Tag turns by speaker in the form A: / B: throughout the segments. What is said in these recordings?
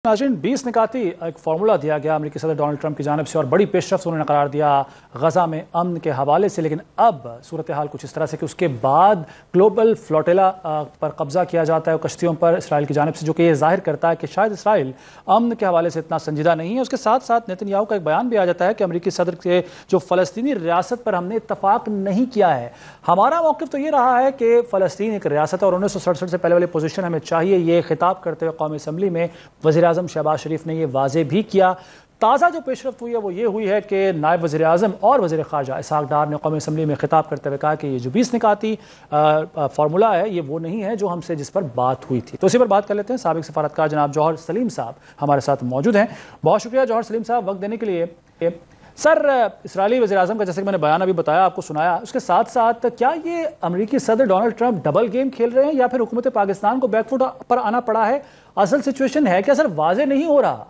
A: नाज़रीन 20 निकाती एक फार्मूला दिया गया अमेरिकी सदर डोनाल्ड ट्रंप की जानिब से और बड़ी पेशरफ्त उन्होंने करार दिया गजा में अमन के हवाले से। लेकिन अब सूरत हाल कुछ इस तरह से कि उसके बाद ग्लोबल फ्लोटेला पर कब्जा किया जाता है कश्तियों पर इसराइल की जानिब से, जो कि ये जाहिर करता है कि शायद इसराइल अमन के हवाले से इतना संजीदा नहीं है। उसके साथ साथ नेतन्याहू का एक बयान भी आ जाता है कि अमेरिकी सदर के जो फ़लस्तीनी रियासत पर हमने इत्तफाक नहीं किया है। हमारा मौक़िफ़ तो ये रहा है कि फ़लस्तीन एक रियासत है और 1967 से पहले वाली पोजीशन हमें चाहिए। ये खिताब करते हुए कौमी असम्बली में वज़ीर आज़म शहबाज शरीफ ने यह वाज़े भी किया। ताज़ा जो पेशरफ्त हुई है वो ये हुई है कि नायब वज़ीर आज़म और वज़ीर ख़ारजा इसहाक़ डार ने कौमी असम्बली में खिताब करते हुए कहा कि ये जो 20 निकाती फार्मूला है ये वो नहीं है जो हमसे जिस पर बात हुई थी। तो इसी पर बात कर लेते हैं। साबिक़ सफ़ारतकार जनाब जौहर सलीम साहब हमारे साथ मौजूद हैं। बहुत शुक्रिया जौहर सलीम साहब वक्त देने के लिए। सर, इस्राएली वज़ीर आज़म का जैसे कि मैंने बयान अभी बताया, आपको सुनाया, उसके साथ साथ क्या ये अमेरिकी सदर डोनाल्ड ट्रंप डबल गेम खेल रहे हैं या फिर हुकूमत पाकिस्तान को बैकफुट पर आना पड़ा है? असल सिचुएशन है क्या सर? वाज़े नहीं हो रहा।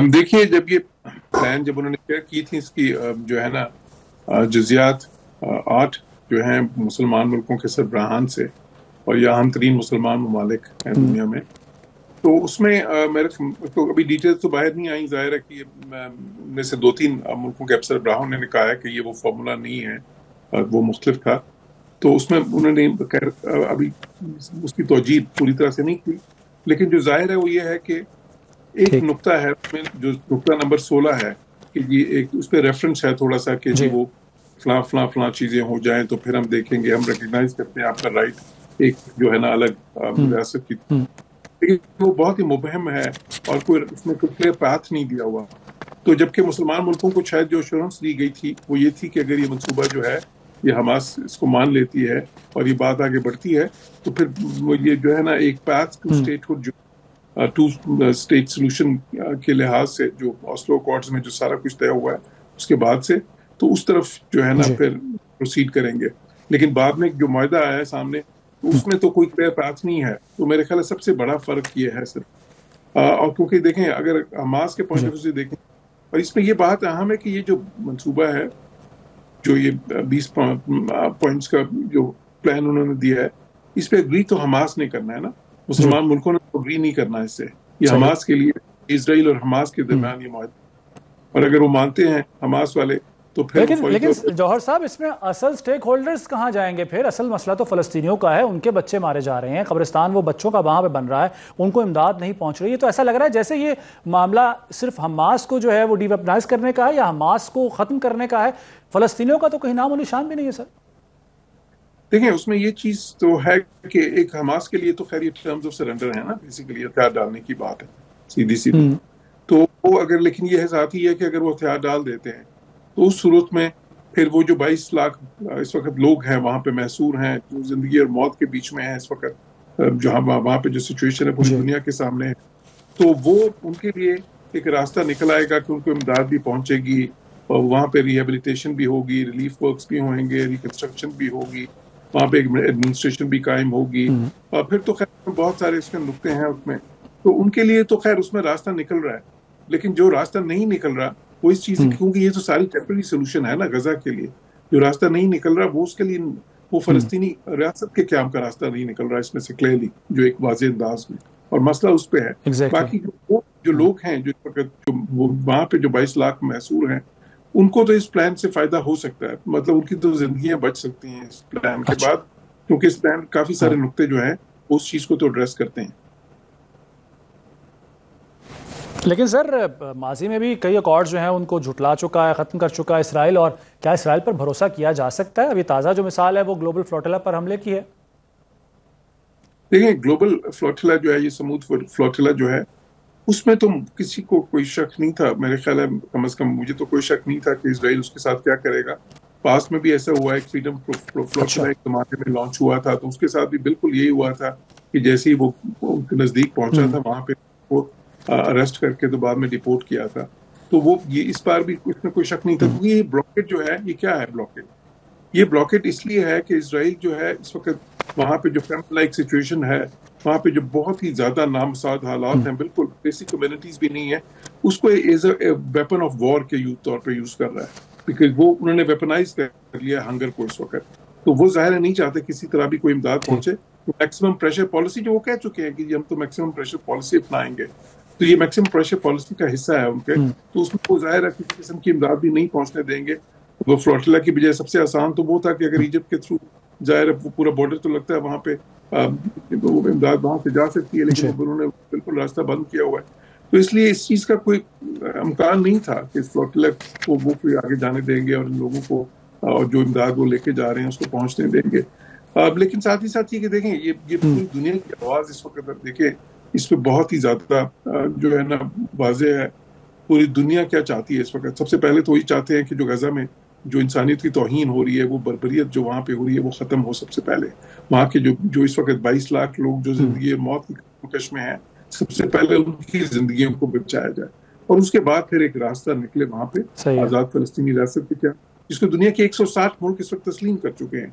B: देखिए, जब ये प्लान जब उन्होंने शेयर की थी इसकी जो है ना जजियात 8 जो हैं मुसलमान मुल्कों के सरबराहान से और या अहम तरीन मुसलमान ममालिक हैं दुनिया में, तो उसमें मेरे तो अभी डिटेल्स तो बाहर नहीं आई। जाहिर है कि में से 2-3 मुल्कों के सरबराहों ने कहा है कि ये वो फार्मूला नहीं है, वो मुख्तलिफ था। तो उसमें उन्होंने अभी उसकी तौजीह पूरी तरह से नहीं की, लेकिन जो जाहिर है वो ये है कि एक नुक्ता है उसमें, जो नुक्ता नंबर 16 है कि ये एक उस पर रेफरेंस है थोड़ा सा कि जी वो फलां चीजें हो जाएं तो फिर हम देखेंगे, हम रिकग्नाइज करते हैं आपका राइट एक जो है ना अलग रियासत की, लेकिन वो बहुत ही मुबहम है और कोई उसमें कोई क्लियर पाथ नहीं दिया हुआ। तो जबकि मुसलमान मुल्कों को शायद जो एश्योरेंस दी गई थी वो ये थी कि अगर ये मनसूबा जो है ये हमास इसको मान लेती है और ये बात आगे बढ़ती है तो फिर ये जो है ना एक पाथ टू स्टेटहुड, जो टू स्टेट सोल्यूशन के लिहाज से जो ऑस्लो अकॉर्ड्स में जो सारा कुछ तय हुआ है उसके बाद से, तो उस तरफ जो है ना फिर प्रोसीड करेंगे। लेकिन बाद में जो मुआहदा आया है सामने तो उसमें तो कोई क्लियर पाथ नहीं है। तो मेरे ख्याल सबसे बड़ा फर्क ये है सर, और क्योंकि देखें अगर हमास के पॉइंट ऑफ व्यू से देखें, और इसमें ये बात अहम है कि ये जो मंसूबा है, जो ये 20 पॉइंट्स का जो प्लान उन्होंने दिया है, इस पे एग्री तो हमास ने करना है ना, मुसलमान मुल्कों ने एग्री नहीं करना इससे। ये हमास के लिए, इजराइल और हमास के दरमियान ये मुआहदा, और अगर वो मानते हैं हमास वाले तो फिर
A: लेकिन जौहर साहब, इसमें असल स्टेक होल्डर्स कहाँ जाएंगे फिर? असल मसला तो फलस्तीनियों का है, उनके बच्चे मारे जा रहे हैं, कब्रिस्तान वो बच्चों का वहां पे बन रहा है, उनको इमदाद नहीं पहुंच रही है। तो ऐसा लग रहा है जैसे ये मामला सिर्फ हमास को जो है वो डीवेपनाइज करने का है या हमास को खत्म करने का है, फलस्तीनियों का तो कहीं नामो निशान भी नहीं है सर।
B: देखिए, उसमें ये चीज तो है कि एक हमास के लिए तो खैर ये टर्म्स ऑफ सरेंडर है ना, बेसिकली हथियार डालने की बात है सीधी। तो वो अगर, लेकिन ये साथ ही है कि अगर वो हथियार डाल देते हैं तो उस सूरत में फिर वो जो 22 लाख इस वक्त लोग हैं वहां पे महसूर हैं, जो जिंदगी और मौत के बीच में है इस वक्त, जहाँ वहां पे जो सिचुएशन है पूरी दुनिया के सामने है, तो वो उनके लिए एक रास्ता निकल आएगा कि उनको इमदाद भी पहुंचेगी और वहां पे रिहेबिलिटेशन भी होगी, रिलीफ वर्क्स भी होंगे, रिकंस्ट्रक्शन भी होगी, वहां पे एडमिनिस्ट्रेशन भी कायम होगी, और फिर तो खैर बहुत सारे इसमें नुक्ते हैं उसमें, तो उनके लिए तो खैर उसमें रास्ता निकल रहा है। लेकिन जो रास्ता नहीं निकल रहा वो इस चीज, क्योंकि ये तो सारी टेम्पररी सोल्यूशन है ना गजा के लिए, जो रास्ता नहीं निकल रहा वो उसके लिए वो फलस्तीनी रियासत के क्याम का रास्ता नहीं निकल रहा इसमें से क्लियरली, जो एक वाज़ेह अंदाज में, और मसला उस पे है। बाकी जो लोग हैं जो वहां पे जो 22 लाख महसूर हैं, उनको तो इस प्लान से फायदा हो सकता है, मतलब उनकी तो जिंदगियां बच सकती हैं इस प्लान के बाद, क्योंकि इस प्लान काफी सारे नुक्ते जो हैं उस चीज को तो एड्रेस करते हैं।
A: लेकिन सर, माजी में भी कई अकॉर्ड जो हैं उनको झुटला चुका है, ख़त्म कर चुका है इसराइल, और क्या इसराइल पर भरोसा किया जा सकता है? अभी ताज़ा जो मिसाल है वो ग्लोबल फ्लोटिला पर हमले की है।
B: देखिए, ग्लोबल फ्लोटिला जो है, ये समूद फ्लोटिला जो है, उसमें तो किसी को कोई शक नहीं था, मेरे ख्याल है कम से कम मुझे तो कोई शक नहीं था कि इसराइल उसके साथ क्या करेगा। पास्ट में भी ऐसा हुआ है, फ्रीडम फ्लोटिला एक जमाने में लॉन्च हुआ था, तो उसके साथ भी बिल्कुल यही हुआ था कि जैसे ही वो उनके नजदीक पहुंचा था वहां पे वो अरेस्ट करके तो बाद में डिपोर्ट किया था। तो वो ये इस बार भी इसमें कोई शक नहीं था, क्योंकि ये ब्लॉकेट जो है, ये क्या है ब्लॉकेट? ये ब्लॉकेट इसलिए है कि इजराइल जो है इस वक्त वहां पे जो फैमिली लाइक सिचुएशन है, वहां पे जो बहुत ही ज्यादा नामसाद हालात हैं, बिल्कुल बेसिक कम्युनिटीज भी नहीं है, उसको as a weapon of war के तौर पे यूज कर रहा है, बिकॉज वो उन्होंने वेपनाइज कर लिया हंगर को इस वक्त। तो वो जाहिर नहीं चाहते किसी तरह भी कोई इमदाद पहुंचे, मैक्सिमम प्रेशर पॉलिसी जो वो कह चुके हैं कि हम तो मैक्सिमम प्रेशर पॉलिसी अपनाएंगे, तो ये मैक्सिमम प्रेशर पॉलिसी का हिस्सा है उनके, तो उसमें वो जाहिर है किसी किस्म की इमदाद भी नहीं पहुंचने देंगे। वो फ्लोटिला की बजाय सबसे आसान तो वो था कि अगर इजिप्ट के थ्रू जाहिर है पूरा बॉर्डर तो लगता है वहाँ पे इमदाद वहाँ से जा सकती है, लेकिन उन्होंने बिल्कुल रास्ता बंद किया हुआ है, तो इसलिए इस चीज का कोई इम्कान नहीं था कि इस फ्लोटिला को वो कोई आगे जाने देंगे और इन लोगों को और जो इमदाद वो लेके जा रहे हैं उसको पहुंचने देंगे। लेकिन साथ ही साथ ये कि देखें ये पूरी दुनिया की आवाज इस वक्त देखें इस पे बहुत ही ज्यादा जो है ना वाज़ेह है, पूरी दुनिया क्या चाहती है इस वक्त। सबसे पहले तो वही चाहते हैं कि जो गजा में जो इंसानियत की तौहीन हो रही है, वो बर्बरियत जो वहाँ पे हो रही है वो खत्म हो। सबसे पहले वहाँ के जो इस वक्त 22 लाख लोग जो जिंदगी मौत की कश में है, सबसे पहले उनकी जिंदगियों को बचाया जाए और उसके बाद फिर एक रास्ता निकले वहाँ पे आजाद फलस्तीनी रियासत की, क्या जिसको दुनिया के 160 मुल्क इस वक्त तस्लीम कर चुके हैं।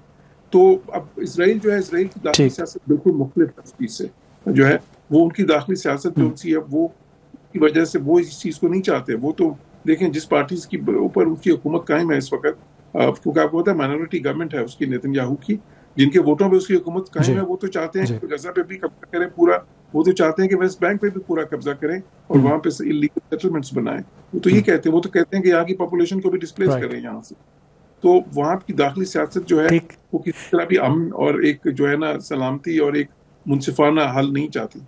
B: तो अब इसराइल जो है, इसराइल की दाखिली सियासत बिल्कुल मुख्तलिफ है इस चीज से, जो है वो उनकी दाखिली सियासत जो सी है वो की वजह से वो इस चीज को नहीं चाहते। वो तो देखें जिस पार्टी की ऊपर उनकी हुकूमत कायम है इस वक्त, क्योंकि आपको पता है माइनॉरिटी गवर्नमेंट है उसकी, नेतन्याहू की, जिनके वोटों पे उसकी हुकूमत कायम है, वो तो चाहते हैं कि गजा पे भी कब्जा करें पूरा, वो तो चाहते हैं कि वेस्ट बैंक पे भी पूरा कब्जा करें और वहाँ पे इलीगल सेटलमेंट्स बनाएं। वो तो ये कहते हैं, वो तो कहते हैं कि यहाँ की पॉपुलेशन को भी डिस्प्लेस करें यहाँ से। तो वहाँ की दाखिली सियासत जो है वो किसी तरह भी अमन और एक जो है ना सलामती और एक मुनसिफाना हल नहीं चाहती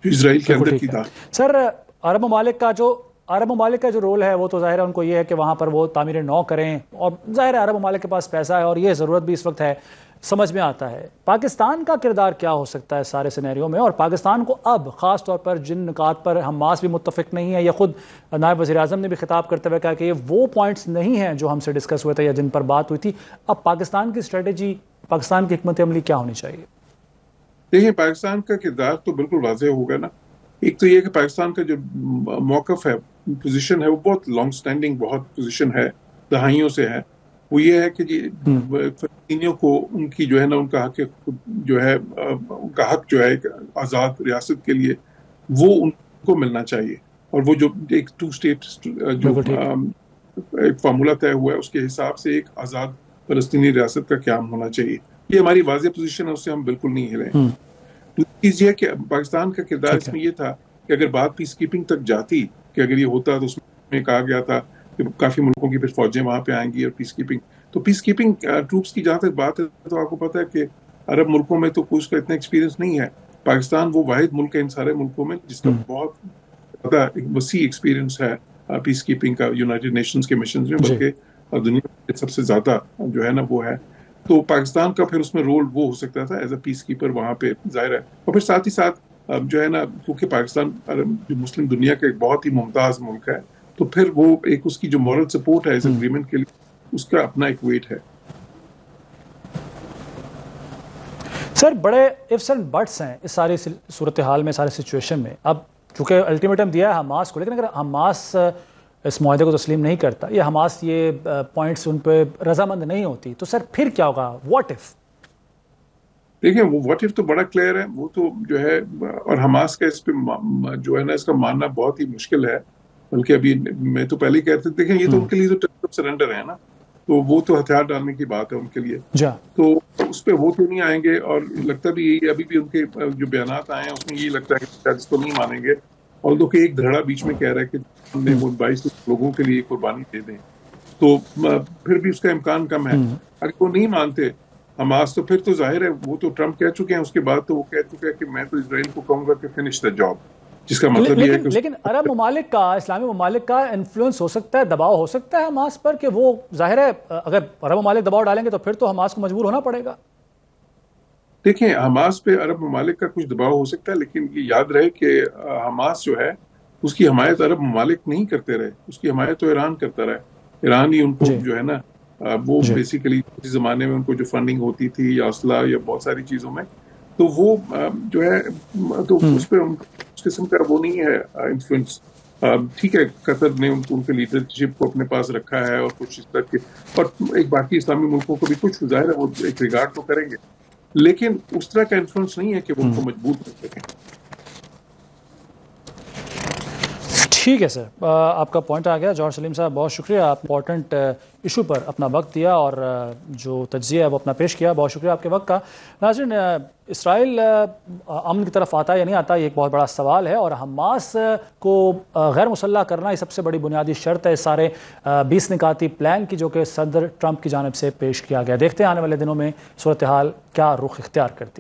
B: इजराइल के अंदर की दाखिल।
A: सर अरब ममालिक का जो रोल है वो तो जाहिर है उनको ये है कि वहाँ पर वो तामीर नौ करें, और जाहिर है अरब ममालिक के पास पैसा है और ये ज़रूरत भी इस वक्त है, समझ में आता है। पाकिस्तान का किरदार क्या हो सकता है सारे सिनेरियो में, और पाकिस्तान को अब ख़ास तौर पर जिन निकात पर हमास भी मुत्तफिक नहीं है, या खुद नायब वज़ीर आज़म ने भी खिताब करते हुए कहा कि ये वो पॉइंट्स नहीं हैं जो हमसे डिस्कस हुए थे या जिन पर बात हुई थी, अब पाकिस्तान की स्ट्रेटेजी, पाकिस्तान की हिकमत अमली क्या होनी चाहिए?
B: देखिए पाकिस्तान का किरदार तो बिल्कुल वाज़ेह होगा ना। एक तो ये कि पाकिस्तान का जो मौक़िफ़ है, पोजीशन है, वो बहुत लॉन्ग स्टैंडिंग बहुत पोजीशन है, दहाइयों से है। वो ये है कि जी फलस्तीनियों को उनकी जो है ना उनका हक जो है, उनका हक जो है एक आज़ाद रियासत के लिए वो उनको मिलना चाहिए, और वो जो एक 2 स्टेट जो एक फार्मूला तय हुआ है उसके हिसाब से एक आज़ाद फलस्तीनी रियासत का क़याम होना चाहिए। ये हमारी वाज़ेह पोजीशन है, उससे हम बिल्कुल नहीं हिले। दूसरी चीज़ ये है कि पाकिस्तान का किरदार इसमें ये था कि अगर बात पीस कीपिंग तक जाती, कि अगर ये होता तो उसमें कहा गया था कि काफ़ी मुल्कों की फिर फौजें वहाँ पे आएंगी और पीस कीपिंग ट्रूप्स की जहाँ तक बात है तो आपको पता है कि अरब मुल्कों में तो कोई उसका इतना एक्सपीरियंस नहीं है। पाकिस्तान वो वाहिद मुल्क है इन सारे मुल्कों में जिसका बहुत ज़्यादा वसी एक्सपीरियंस है पीस कीपिंग का यूनाइटेड नेशंस के मिशन में, बल्कि दुनिया में सबसे ज़्यादा जो है ना वो है। तो पाकिस्तान का फिर उसमें रोल वो हो सकता था एज अ पीस कीपर वहाँ पे, जाहिर है। और फिर साथ ही साथ जो है ना, क्योंकि पाकिस्तान जो मुस्लिम दुनिया का एक बहुत ही मुमताज़ मुल्क है, तो फिर वो एक उसकी जो मॉरल सपोर्ट है इस एग्रीमेंट के लिए, उसका अपना एक वेट है।
A: सर बड़े इफ्स एंड बट्स हैं इस सारी सूरत हाल में, सारे सिचुएशन में। अब चूँकि अल्टीमेटम दिया है हमास को, लेकिन अगर हमास इस मुआहदे को तस्लीम नहीं करता, या हमास ये पॉइंट्स उन पर रजामंद नहीं होती, तो सर फिर क्या होगा? What if?
B: देखिए वो व्हाट इफ तो बड़ा क्लियर है, वो तो जो है, और हमास का इस पे जो है ना इसका मानना बहुत ही मुश्किल है। बल्कि अभी मैं तो पहले ही कहते थे, देखें ये तो उनके लिए तो टर्म ऑफ सरेंडर है ना, तो वो तो हथियार डालने की बात है उनके लिए, तो उस पर वो तो नहीं आएंगे। और लगता भी यही, अभी भी उनके जो बयानात आए हैं उसमें यही लगता है कि शायद इसको नहीं मानेंगे। और तो एक धड़ा बीच में कह रहा है कि हमने वो 22 लोगों के लिए कुर्बानी दे दें, तो फिर भी उसका इम्कान कम है। अगर वो नहीं मानते हमास, तो फिर तो जाहिर है वो तो ट्रम्प कह चुके हैं, उसके बाद तो वो कह चुके हैं कि मैं तो इजराइल को कहूंगा कि फिनिश द जॉब, जिसका मतलब ये है कि
A: लेकिन अरब ममालिक का, इस्लामी ममालिक का इन्फ्लुएंस हो सकता है, दबाव हो सकता है हमास पर, कि वो जाहिर है अगर अरब ममालिक दबाव डालेंगे तो फिर तो हमास को मजबूर होना पड़ेगा।
B: देखिए हमास पे अरब ममालिक का कुछ दबाव हो सकता है, लेकिन ये याद रहे कि हमास जो है उसकी हमायत अरब ममालिक नहीं करते रहे, उसकी हमायत तो ईरान करता रहा। ईरान ही उनको जो है ना वो बेसिकली इस जमाने में उनको जो फंडिंग होती थी या असला या बहुत सारी चीजों में, तो वो जो है तो उस पर उस किस्म का वो नहीं है इन्फ्लुएंस। ठीक है, कतर ने उनके लीडरशिप को अपने पास रखा है और कुछ इस तरह के, और एक बाकी इस्लामी मुल्कों को भी कुछ जाहिर है वो एक रिगार्ड तो करेंगे, लेकिन उस तरह का इन्फ्लुएंस नहीं है कि वो उनको मजबूत कर सकें।
A: ٹھیک ہے سر، آپ کا پوائنٹ آ گیا جوہر سلیم صاحب، بہت شکریہ، آپ امپورٹنٹ ایشو پر اپنا وقت دیا اور جو تجزیہ ہے وہ اپنا پیش کیا، بہت شکریہ آپ کے وقت کا۔ ناظرین، اسرائیل امن کی طرف آتا ہے یا نہیں آتا، یہ ایک بہت بڑا سوال ہے، اور حماس کو غیر مسلح کرنا یہ سب سے بڑی بنیادی شرط ہے اس سارے 20 نکاتی پلان کی جو کہ صدر ٹرمپ کی جانب سے پیش کیا گیا۔ دیکھتے ہیں آنے والے دنوں میں صورتحال کیا رخ اختیار کرتی ہے۔